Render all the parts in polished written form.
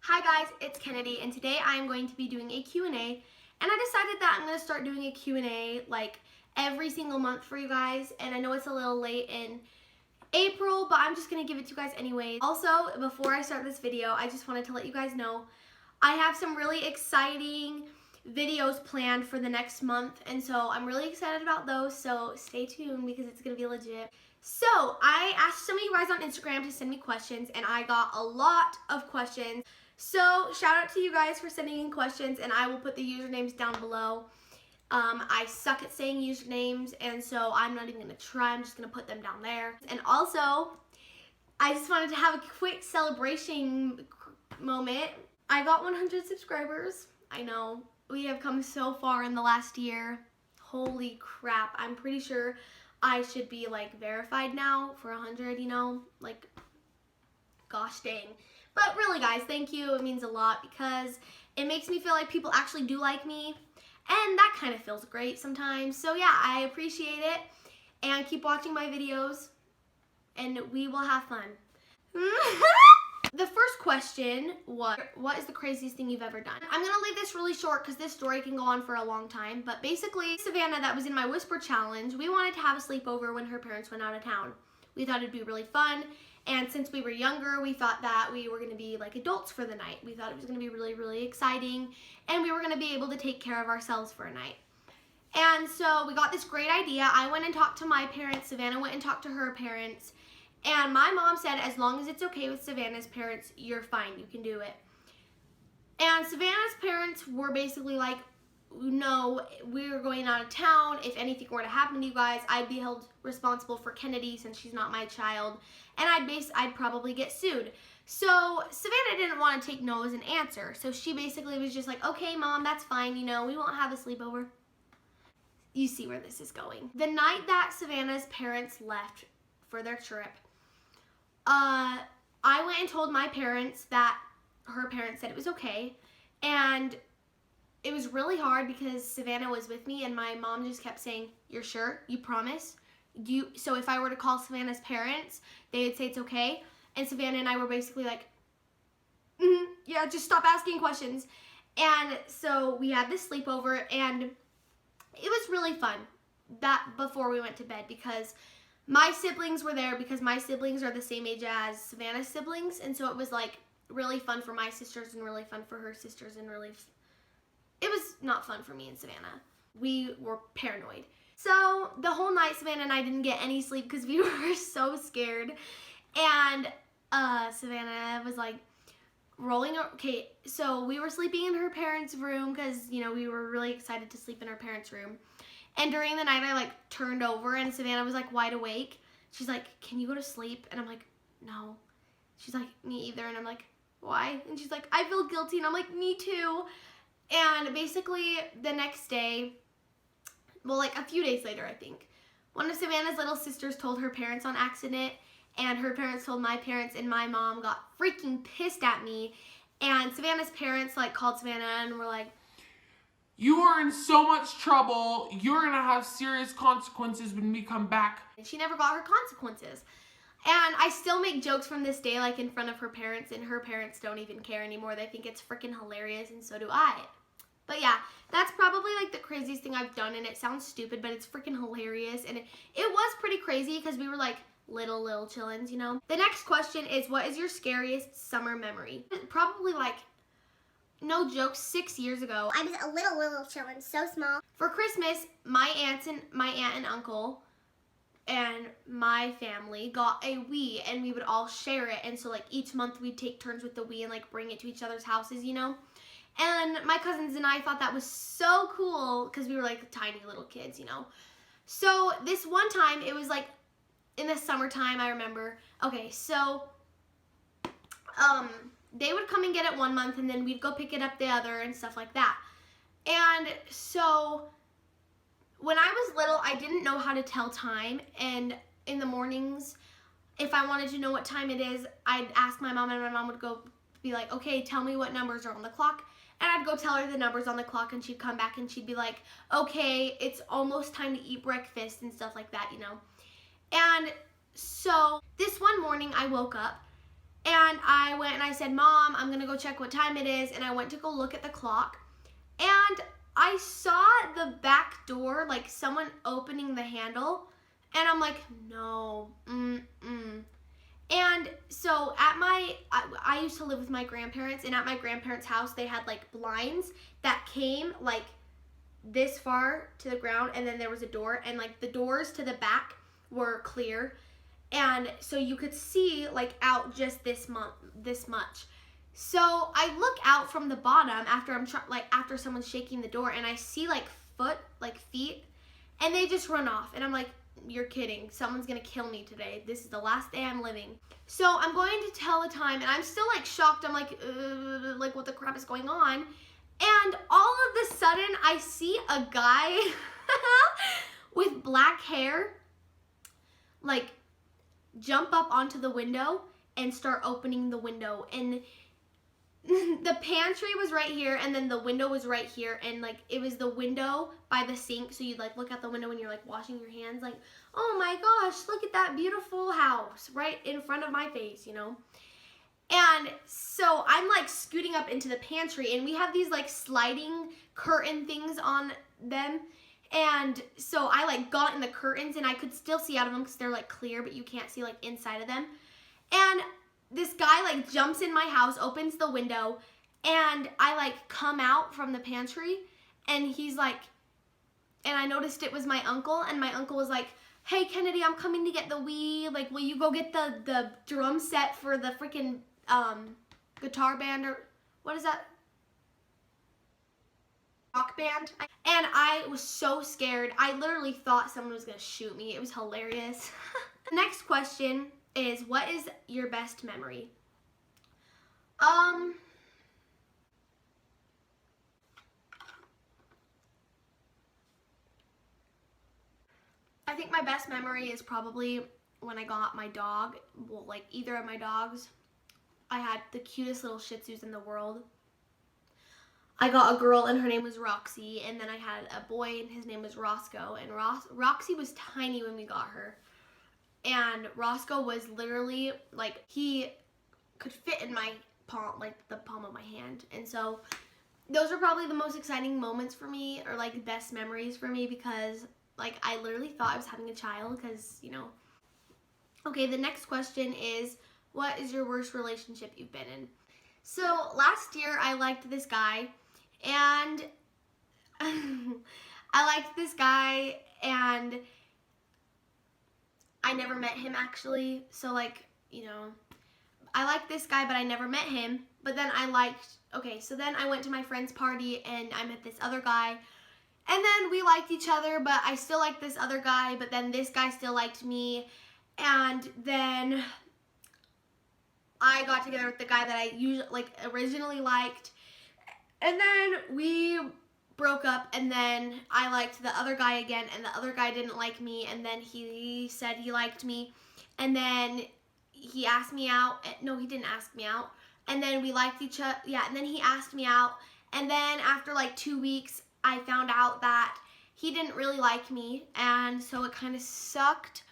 Hi guys, it's Kennedy, and today I am going to be doing a Q&A, and I decided that I'm going to start doing a Q&A like every single month for you guys, and I know it's a little late in April, but I'm just going to give it to you guys anyway. Also, before I start this video, I just wanted to let you guys know I have some really exciting videos planned for the next month, and so I'm really excited about those, so stay tuned because it's going to be legit. So, I asked some of you guys on Instagram to send me questions, and I got a lot of questions. So, shout out to you guys for sending in questions, and I will put the usernames down below. I suck at saying usernames, and so I'm not even going to try. I'm just going to put them down there. And also, I just wanted to have a quick celebration moment. I got 100 subscribers. I know, we have come so far in the last year. Holy crap, I'm pretty sure I should be like verified now for 100, you know, like gosh dang. But really guys, thank you, it means a lot because it makes me feel like people actually do like me, and that kind of feels great sometimes. So yeah, I appreciate it, and keep watching my videos and we will have fun. The first question was, what is the craziest thing you've ever done? I'm gonna leave this really short because this story can go on for a long time, but basically Savannah, that was in my Whisper Challenge, we wanted to have a sleepover when her parents went out of town. We thought it'd be really fun, and since we were younger, we thought that we were gonna be like adults for the night. We thought it was gonna be really, really exciting, and we were gonna be able to take care of ourselves for a night. And so we got this great idea. I went and talked to my parents, Savannah went and talked to her parents, and my mom said, as long as it's okay with Savannah's parents, you're fine, you can do it. And Savannah's parents were basically like, no, we're going out of town. If anything were to happen to you guys, I'd be held responsible for Kennedy since she's not my child, and I'd probably get sued. So Savannah didn't want to take no as an answer. So she basically was just like, okay, Mom, that's fine, you know, we won't have a sleepover. You see where this is going. The night that Savannah's parents left for their trip, I went and told my parents that her parents said it was okay, and it was really hard because Savannah was with me and my mom just kept saying, you're sure? You promise? So if I were to call Savannah's parents, they would say it's okay, and Savannah and I were basically like, yeah, just stop asking questions. And so we had this sleepover, and it was really fun that before we went to bed because my siblings were there because my siblings are the same age as Savannah's siblings, and so it was like really fun for my sisters and really fun for her sisters, and it was not fun for me and Savannah. We were paranoid. So the whole night Savannah and I didn't get any sleep because we were so scared, and Savannah was like rolling. Okay, so we were sleeping in her parents' room because, you know, we were really excited to sleep in her parents' room. And during the night, I like turned over and Savannah was like wide awake. She's like, can you go to sleep? And I'm like, no. She's like, me either. And I'm like, why? And she's like, I feel guilty. And I'm like, me too. And basically the next day, well, like a few days later, I think, one of Savannah's little sisters told her parents on accident, and her parents told my parents, and my mom got freaking pissed at me. And Savannah's parents like called Savannah and were like, you are in so much trouble. You're going to have serious consequences when we come back. and she never got her consequences. And I still make jokes from this day like in front of her parents, and her parents don't even care anymore. They think it's freaking hilarious, and so do I. But yeah, that's probably like the craziest thing I've done, and it sounds stupid, but it's freaking hilarious. And it was pretty crazy because we were like little chillins, you know. The next question is, what is your scariest summer memory? Probably like, no joke, 6 years ago. I was a little chillin', so small. For Christmas, my aunt and uncle and my family got a Wii, and we would all share it. And so like each month we'd take turns with the Wii and like bring it to each other's houses, you know. And my cousins and I thought that was so cool because we were like tiny little kids, you know. So this one time, it was like in the summertime, I remember. Okay, so they would come and get it one month, and then we'd go pick it up the other and stuff like that. And so when I was little, I didn't know how to tell time, and in the mornings, if I wanted to know what time it is, I'd ask my mom, and my mom would go be like, okay, tell me what numbers are on the clock. And I'd go tell her the numbers on the clock, and she'd come back and she'd be like, okay, it's almost time to eat breakfast and stuff like that, you know. And so this one morning I woke up And I went and I said, Mom, I'm gonna go check what time it is. And I went to go look at the clock. And I saw the back door, like someone opening the handle. And I'm like, no, And so I used to live with my grandparents, and at my grandparents' house, they had like blinds that came like this far to the ground, and then there was a door, and like the doors to the back were clear, and so you could see like out just this much. So I look out from the bottom after someone's shaking the door, and I see like feet, and they just run off, and I'm like, you're kidding. Someone's gonna kill me today. This is the last day I'm living. So I'm going to tell the time, and I'm still like shocked. I'm like what the crap is going on? And all of a sudden, I see a guy with black hair, like, jump up onto the window and start opening the window. And the pantry was right here, and then the window was right here, and like it was the window by the sink, so you'd like look out the window when you're like washing your hands, like, oh my gosh, look at that beautiful house right in front of my face, you know. And so I'm like scooting up into the pantry, and we have these like sliding curtain things on them, and so I like got in the curtains, and I could still see out of them because they're like clear, but you can't see like inside of them. And this guy like jumps in my house, opens the window, and I like come out from the pantry, and he's like, and I noticed it was my uncle, and my uncle was like, hey Kennedy, I'm coming to get the Wii, like will you go get the drum set for the freaking guitar band, or what is that? Rock band. And I was so scared. I literally thought someone was gonna shoot me. It was hilarious. Next question is, what is your best memory? I think my best memory is probably when I got my dog. Well, like either of my dogs. I had the cutest little Shih Tzus in the world. I got a girl and her name was Roxy, and then I had a boy and his name was Roscoe, and Roxy was tiny when we got her. And Roscoe was literally, like, he could fit in my palm, like the palm of my hand. And so those are probably the most exciting moments for me, or like best memories for me, because like I literally thought I was having a child, because, you know. Okay, the next question is, what is your worst relationship you've been in? So last year I liked this guy, and I never met him actually. So like, you know, I liked this guy, but I never met him. But then so then I went to my friend's party, and I met this other guy, and then we liked each other, but I still liked this other guy, but then this guy still liked me. And then I got together with the guy that I originally liked, and then we broke up, and then I liked the other guy again, and the other guy didn't like me, and then he said he liked me, and then he asked me out. No, he didn't ask me out. And then we liked each other. Yeah, and then he asked me out, and then after like 2 weeks, I found out that he didn't really like me, and so it kind of sucked.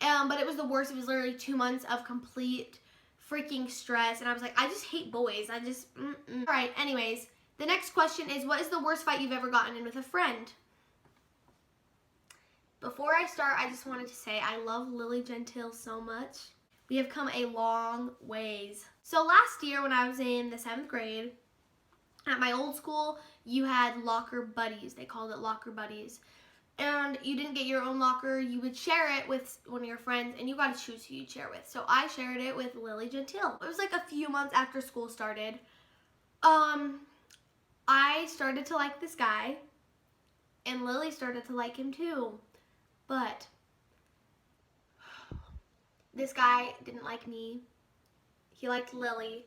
But it was the worst. It was literally 2 months of complete freaking stress, and I was like, I just hate boys. I just, All right, anyways, the next question is, what is the worst fight you've ever gotten in with a friend? Before I start, I just wanted to say I love Lily Gentile so much. We have come a long ways. So last year when I was in the 7th grade, at my old school, you had locker buddies. They called it locker buddies. And you didn't get your own locker, you would share it with one of your friends, and you got to choose who you'd share with. So I shared it with Lily Gentile. It was like a few months after school started. I started to like this guy, and Lily started to like him too. But this guy didn't like me. He liked Lily,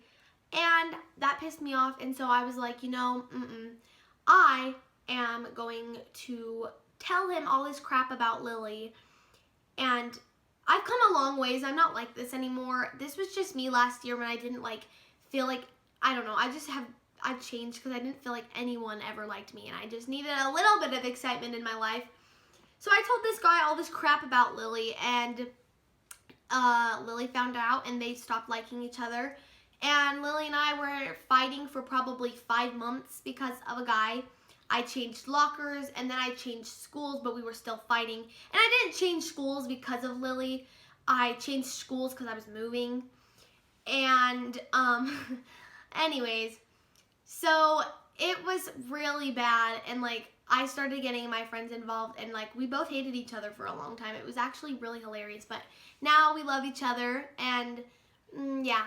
and that pissed me off. And so I was like, you know, I am going to tell him all this crap about Lily, and I've come a long ways. I'm not like this anymore. This was just me last year when I didn't like feel like, I don't know, I've changed because I didn't feel like anyone ever liked me, and I just needed a little bit of excitement in my life. So I told this guy all this crap about Lily, and Lily found out and they stopped liking each other. And Lily and I were fighting for probably 5 months because of a guy. I changed lockers and then I changed schools, but we were still fighting. And I didn't change schools because of Lily. I changed schools because I was moving. And anyways, so it was really bad, and like I started getting my friends involved, and like we both hated each other for a long time. It was actually really hilarious, but now we love each other, and yeah.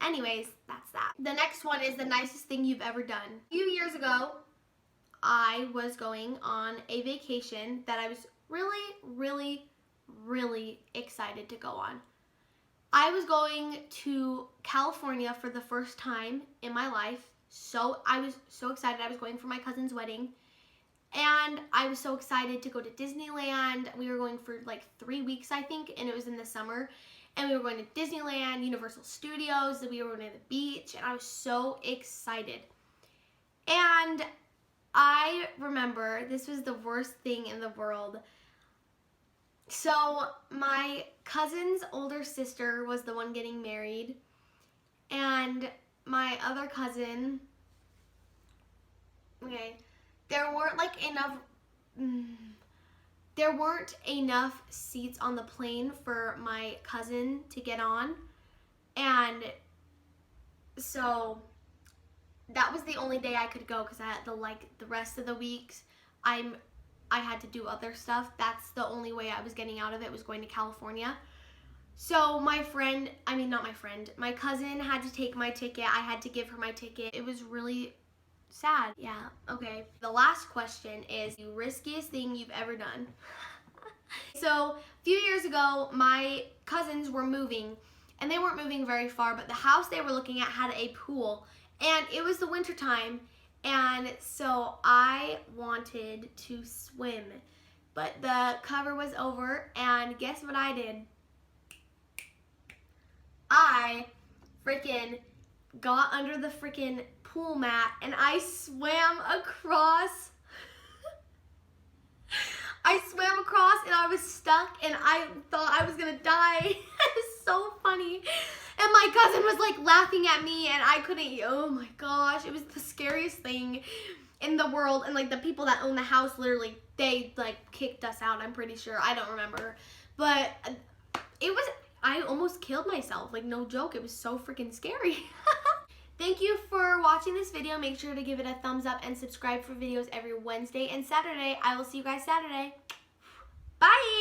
Anyways, that's that. The next one is the nicest thing you've ever done. A few years ago, I was going on a vacation that I was really excited to go on. I was going to California for the first time in my life. So I was so excited. I was going for my cousin's wedding. And I was so excited to go to Disneyland. We were going for like 3 weeks, I think, and it was in the summer. And we were going to Disneyland, Universal Studios, and we were going to the beach, and I was so excited. And I remember this was the worst thing in the world. So my cousin's older sister was the one getting married, and my other cousin, there weren't enough seats on the plane for my cousin to get on, and so that was the only day I could go because I had the rest of the weeks I had to do other stuff. That's the only way I was getting out of it, was going to California. So my cousin had to take my ticket. I had to give her my ticket. It was really sad. Yeah, okay. The last question is the riskiest thing you've ever done. So a few years ago, my cousins were moving, and they weren't moving very far, but the house they were looking at had a pool, and it was the winter time, and so I wanted to swim, but the cover was over, and guess what I did? I freaking got under the freaking pool mat and I swam across. I swam across and I was stuck and I thought I was gonna die. It was so funny. And my cousin was like laughing at me and I couldn't, oh my gosh, it was the scariest thing in the world. And like the people that own the house, literally, they like kicked us out, I'm pretty sure. I don't remember. But it was, I almost killed myself. Like, no joke, it was so freaking scary. Thank you for watching this video. Make sure to give it a thumbs up and subscribe for videos every Wednesday and Saturday. I will see you guys Saturday. Bye!